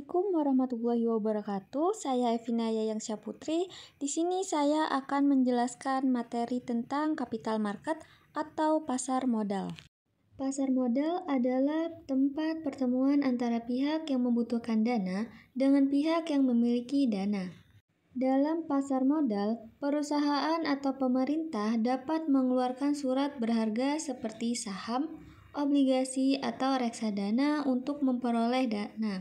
Assalamualaikum warahmatullahi wabarakatuh. Saya Evina Yayang Syaputri. Di sini saya akan menjelaskan materi tentang capital market atau pasar modal. Pasar modal adalah tempat pertemuan antara pihak yang membutuhkan dana dengan pihak yang memiliki dana. Dalam pasar modal, perusahaan atau pemerintah dapat mengeluarkan surat berharga seperti saham, obligasi, atau reksadana untuk memperoleh dana.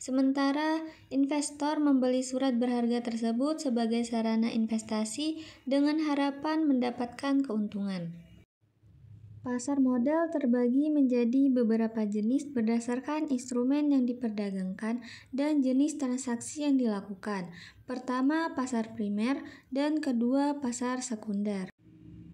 Sementara investor membeli surat berharga tersebut sebagai sarana investasi dengan harapan mendapatkan keuntungan. Pasar modal terbagi menjadi beberapa jenis berdasarkan instrumen yang diperdagangkan dan jenis transaksi yang dilakukan. Pertama, pasar primer, dan kedua, pasar sekunder.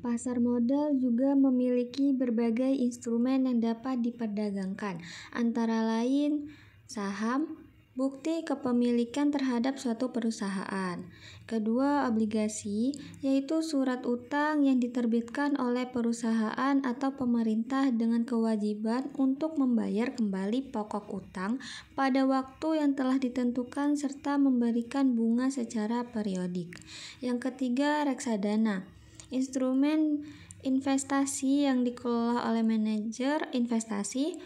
Pasar modal juga memiliki berbagai instrumen yang dapat diperdagangkan, antara lain saham, bukti kepemilikan terhadap suatu perusahaan. Kedua, obligasi, yaitu surat utang yang diterbitkan oleh perusahaan atau pemerintah dengan kewajiban untuk membayar kembali pokok utang pada waktu yang telah ditentukan serta memberikan bunga secara periodik. Yang ketiga, reksadana, instrumen investasi yang dikelola oleh manajer investasi,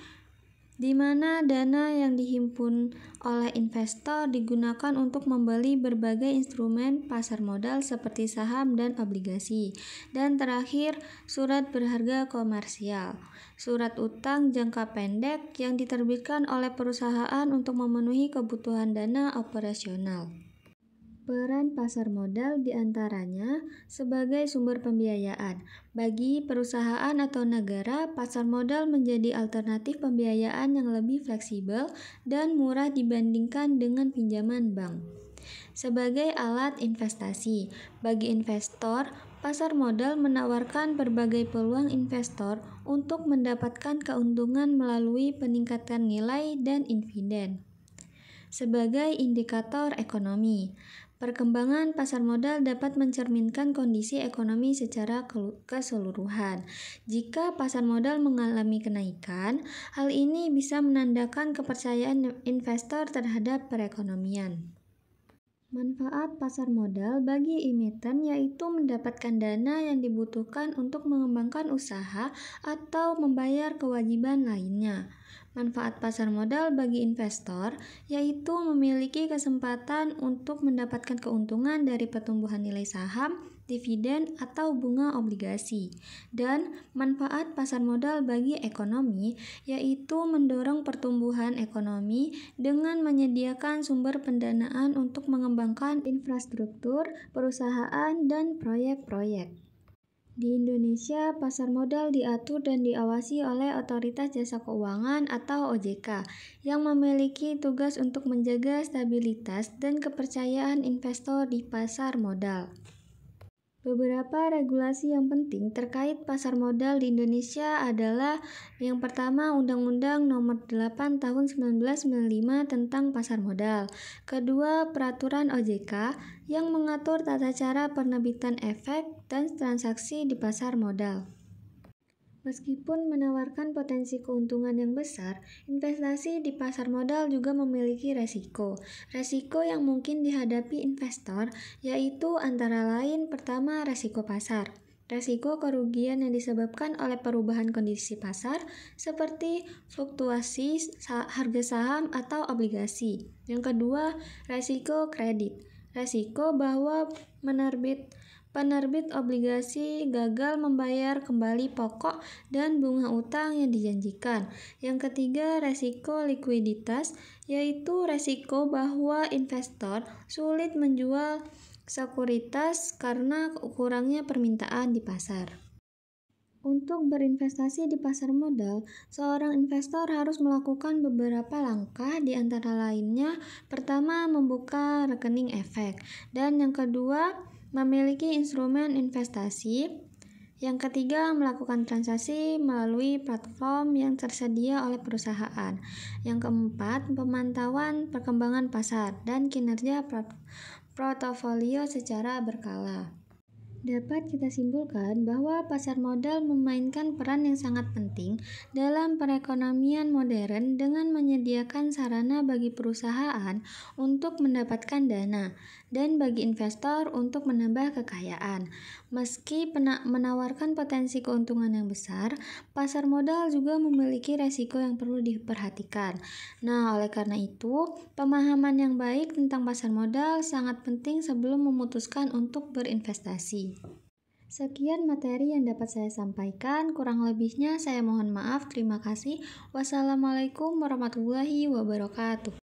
di mana dana yang dihimpun oleh investor digunakan untuk membeli berbagai instrumen pasar modal seperti saham dan obligasi. Dan terakhir, surat berharga komersial, surat utang jangka pendek yang diterbitkan oleh perusahaan untuk memenuhi kebutuhan dana operasional. Peran pasar modal diantaranya sebagai sumber pembiayaan. Bagi perusahaan atau negara, pasar modal menjadi alternatif pembiayaan yang lebih fleksibel dan murah dibandingkan dengan pinjaman bank. Sebagai alat investasi, bagi investor, pasar modal menawarkan berbagai peluang investor untuk mendapatkan keuntungan melalui peningkatan nilai dan dividen. Sebagai indikator ekonomi, perkembangan pasar modal dapat mencerminkan kondisi ekonomi secara keseluruhan. Jika pasar modal mengalami kenaikan, hal ini bisa menandakan kepercayaan investor terhadap perekonomian. Manfaat pasar modal bagi emiten yaitu mendapatkan dana yang dibutuhkan untuk mengembangkan usaha atau membayar kewajiban lainnya. Manfaat pasar modal bagi investor yaitu memiliki kesempatan untuk mendapatkan keuntungan dari pertumbuhan nilai saham, dividen, atau bunga obligasi. Dan manfaat pasar modal bagi ekonomi yaitu mendorong pertumbuhan ekonomi dengan menyediakan sumber pendanaan untuk mengembangkan infrastruktur, perusahaan, dan proyek-proyek. Di Indonesia, pasar modal diatur dan diawasi oleh Otoritas Jasa Keuangan atau OJK yang memiliki tugas untuk menjaga stabilitas dan kepercayaan investor di pasar modal. Beberapa regulasi yang penting terkait pasar modal di Indonesia adalah yang pertama, Undang-Undang Nomor 8 Tahun 1995 tentang pasar modal. Kedua, Peraturan OJK yang mengatur tata cara penerbitan efek dan transaksi di pasar modal. Meskipun menawarkan potensi keuntungan yang besar, investasi di pasar modal juga memiliki resiko. Resiko yang mungkin dihadapi investor yaitu antara lain pertama, resiko pasar. Resiko kerugian yang disebabkan oleh perubahan kondisi pasar seperti fluktuasi harga saham atau obligasi. Yang kedua, resiko kredit. Resiko bahwa penerbit obligasi gagal membayar kembali pokok dan bunga utang yang dijanjikan. Yang ketiga, resiko likuiditas, yaitu resiko bahwa investor sulit menjual sekuritas karena kurangnya permintaan di pasar. Untuk berinvestasi di pasar modal, seorang investor harus melakukan beberapa langkah, di antara lainnya, pertama, membuka rekening efek, dan yang kedua, memiliki instrumen investasi. Yang ketiga, melakukan transaksi melalui platform yang tersedia oleh perusahaan. Yang keempat, pemantauan perkembangan pasar dan kinerja portofolio secara berkala. Dapat kita simpulkan bahwa pasar modal memainkan peran yang sangat penting dalam perekonomian modern dengan menyediakan sarana bagi perusahaan untuk mendapatkan dana dan bagi investor untuk menambah kekayaan. Meski menawarkan potensi keuntungan yang besar, pasar modal juga memiliki resiko yang perlu diperhatikan. Nah, oleh karena itu, pemahaman yang baik tentang pasar modal sangat penting sebelum memutuskan untuk berinvestasi. Sekian materi yang dapat saya sampaikan, kurang lebihnya saya mohon maaf. Terima kasih. Wassalamualaikum warahmatullahi wabarakatuh.